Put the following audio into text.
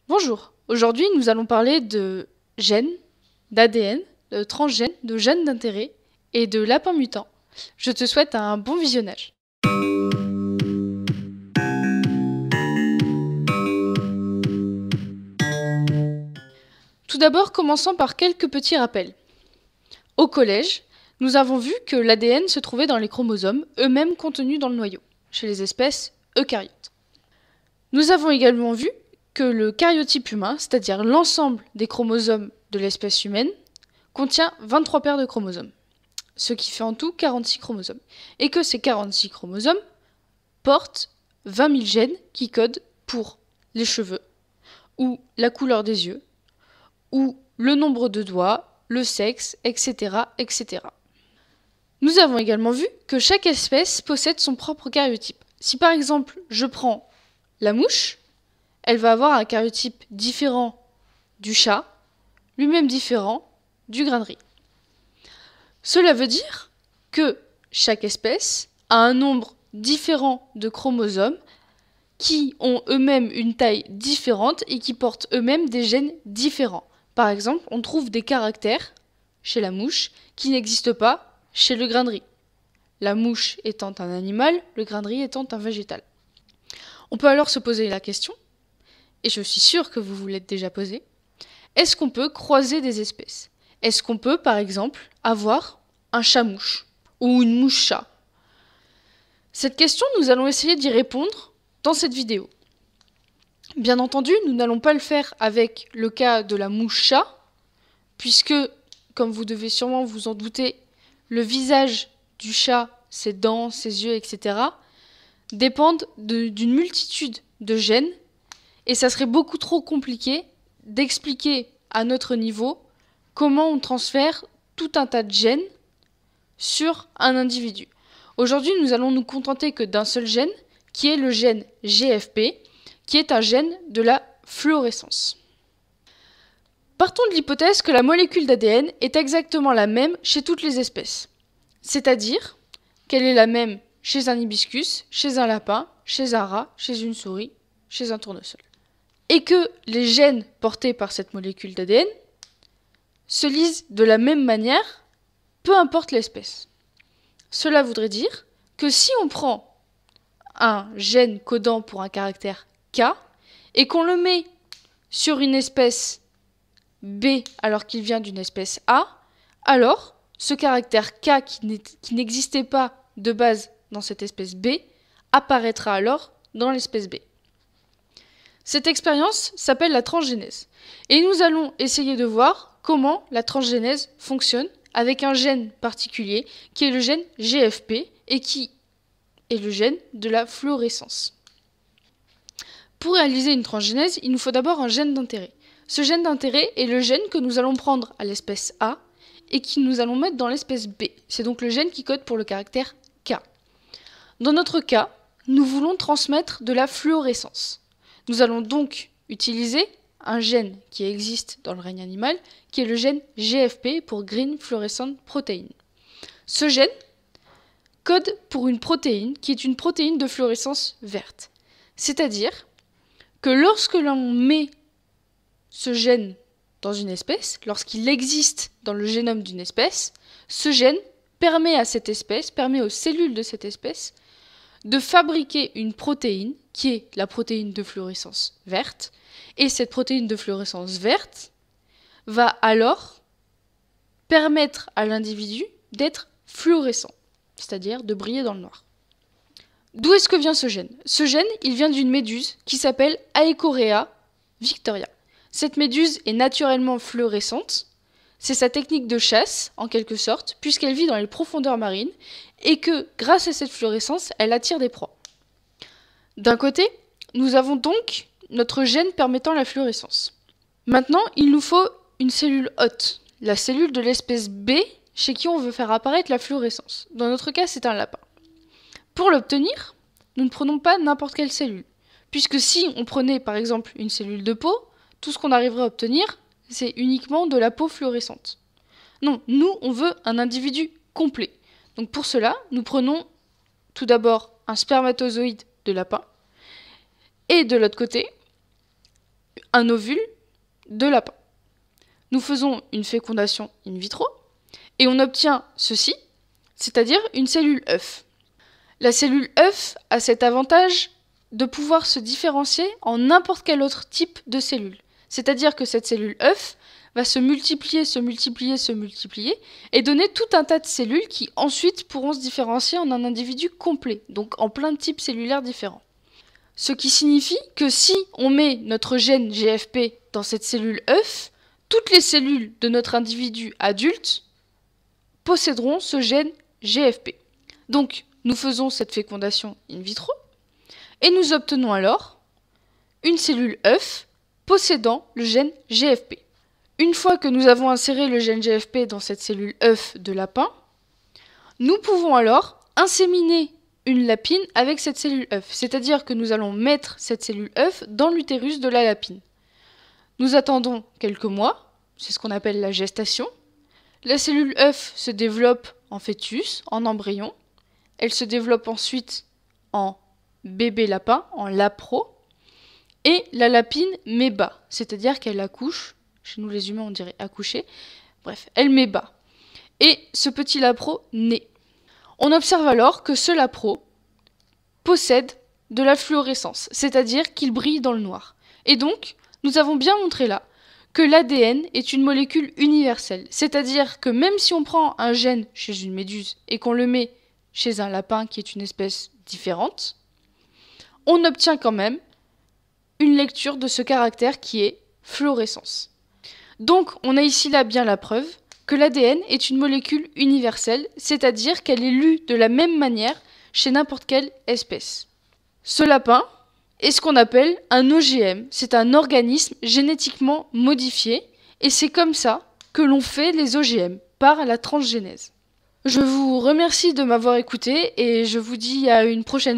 Bonjour, aujourd'hui nous allons parler de gènes, d'ADN, de transgènes, de gènes d'intérêt et de lapins mutants. Je te souhaite un bon visionnage. Tout d'abord, commençons par quelques petits rappels. Au collège, nous avons vu que l'ADN se trouvait dans les chromosomes, eux-mêmes contenus dans le noyau, chez les espèces eucaryotes. Nous avons également vu que le karyotype humain, c'est-à-dire l'ensemble des chromosomes de l'espèce humaine, contient 23 paires de chromosomes, ce qui fait en tout 46 chromosomes, et que ces 46 chromosomes portent 20 000 gènes qui codent pour les cheveux, ou la couleur des yeux, ou le nombre de doigts, le sexe, etc., etc. Nous avons également vu que chaque espèce possède son propre karyotype. Si par exemple je prends la mouche, elle va avoir un karyotype différent du chat, lui-même différent du grain de riz. Cela veut dire que chaque espèce a un nombre différent de chromosomes qui ont eux-mêmes une taille différente et qui portent eux-mêmes des gènes différents. Par exemple, on trouve des caractères chez la mouche qui n'existent pas chez le grain de riz. La mouche étant un animal, le grain de riz étant un végétal. On peut alors se poser la question, et je suis sûre que vous vous l'êtes déjà posée, est-ce qu'on peut croiser des espèces? Est-ce qu'on peut, par exemple, avoir un chat-mouche ou une mouche-chat? Cette question, nous allons essayer d'y répondre dans cette vidéo. Bien entendu, nous n'allons pas le faire avec le cas de la mouche-chat, puisque, comme vous devez sûrement vous en douter, le visage du chat, ses dents, ses yeux, etc., dépendent d'une multitude de gènes, et ça serait beaucoup trop compliqué d'expliquer à notre niveau comment on transfère tout un tas de gènes sur un individu. Aujourd'hui, nous allons nous contenter que d'un seul gène, qui est le gène GFP, qui est un gène de la fluorescence. Partons de l'hypothèse que la molécule d'ADN est exactement la même chez toutes les espèces. C'est-à-dire qu'elle est la même chez un hibiscus, chez un lapin, chez un rat, chez une souris, chez un tournesol. Et que les gènes portés par cette molécule d'ADN se lisent de la même manière, peu importe l'espèce. Cela voudrait dire que si on prend un gène codant pour un caractère K et qu'on le met sur une espèce B alors qu'il vient d'une espèce A, alors ce caractère K qui n'existait pas de base dans cette espèce B apparaîtra alors dans l'espèce B. Cette expérience s'appelle la transgénèse. Et nous allons essayer de voir comment la transgénèse fonctionne avec un gène particulier qui est le gène GFP et qui est le gène de la fluorescence. Pour réaliser une transgénèse, il nous faut d'abord un gène d'intérêt. Ce gène d'intérêt est le gène que nous allons prendre à l'espèce A et que nous allons mettre dans l'espèce B. C'est donc le gène qui code pour le caractère K. Dans notre cas, nous voulons transmettre de la fluorescence. Nous allons donc utiliser un gène qui existe dans le règne animal, qui est le gène GFP pour Green Fluorescent Protein. Ce gène code pour une protéine qui est une protéine de fluorescence verte. C'est-à-dire que lorsque l'on met ce gène dans une espèce, lorsqu'il existe dans le génome d'une espèce, ce gène permet à cette espèce, permet aux cellules de cette espèce, de fabriquer une protéine qui est la protéine de fluorescence verte, et cette protéine de fluorescence verte va alors permettre à l'individu d'être fluorescent, c'est-à-dire de briller dans le noir. D'où est-ce que vient ce gène? Ce gène, il vient d'une méduse qui s'appelle Aecorea victoria. Cette méduse est naturellement fluorescente, c'est sa technique de chasse, en quelque sorte, puisqu'elle vit dans les profondeurs marines, et que, grâce à cette fluorescence, elle attire des proies. D'un côté, nous avons donc notre gène permettant la fluorescence. Maintenant, il nous faut une cellule hôte, la cellule de l'espèce B, chez qui on veut faire apparaître la fluorescence. Dans notre cas, c'est un lapin. Pour l'obtenir, nous ne prenons pas n'importe quelle cellule, puisque si on prenait par exemple une cellule de peau, tout ce qu'on arriverait à obtenir, c'est uniquement de la peau fluorescente. Non, nous, on veut un individu complet. Donc pour cela, nous prenons tout d'abord un spermatozoïde de lapin, et de l'autre côté, un ovule de lapin. Nous faisons une fécondation in vitro et on obtient ceci, c'est-à-dire une cellule œuf. La cellule œuf a cet avantage de pouvoir se différencier en n'importe quel autre type de cellule. C'est-à-dire que cette cellule œuf va se multiplier et donner tout un tas de cellules qui ensuite pourront se différencier en un individu complet, donc en plein de types cellulaires différents. Ce qui signifie que si on met notre gène GFP dans cette cellule œuf, toutes les cellules de notre individu adulte posséderont ce gène GFP. Donc, nous faisons cette fécondation in vitro et nous obtenons alors une cellule œuf possédant le gène GFP. Une fois que nous avons inséré le gène GFP dans cette cellule œuf de lapin, nous pouvons alors inséminer une lapine avec cette cellule œuf, c'est-à-dire que nous allons mettre cette cellule œuf dans l'utérus de la lapine. Nous attendons quelques mois, c'est ce qu'on appelle la gestation. La cellule œuf se développe en fœtus, en embryon. Elle se développe ensuite en bébé lapin, en lapro. Et la lapine met bas, c'est-à-dire qu'elle accouche. Chez nous les humains on dirait accoucher. Bref, elle met bas. Et ce petit lapro naît. On observe alors que ce lapro possède de la fluorescence, c'est-à-dire qu'il brille dans le noir. Et donc, nous avons bien montré là que l'ADN est une molécule universelle, c'est-à-dire que même si on prend un gène chez une méduse et qu'on le met chez un lapin qui est une espèce différente, on obtient quand même une lecture de ce caractère qui est fluorescence. Donc, on a ici là bien la preuve que l'ADN est une molécule universelle, c'est-à-dire qu'elle est lue de la même manière chez n'importe quelle espèce. Ce lapin est ce qu'on appelle un OGM, c'est un organisme génétiquement modifié, et c'est comme ça que l'on fait les OGM, par la transgénèse. Je vous remercie de m'avoir écouté et je vous dis à une prochaine fois.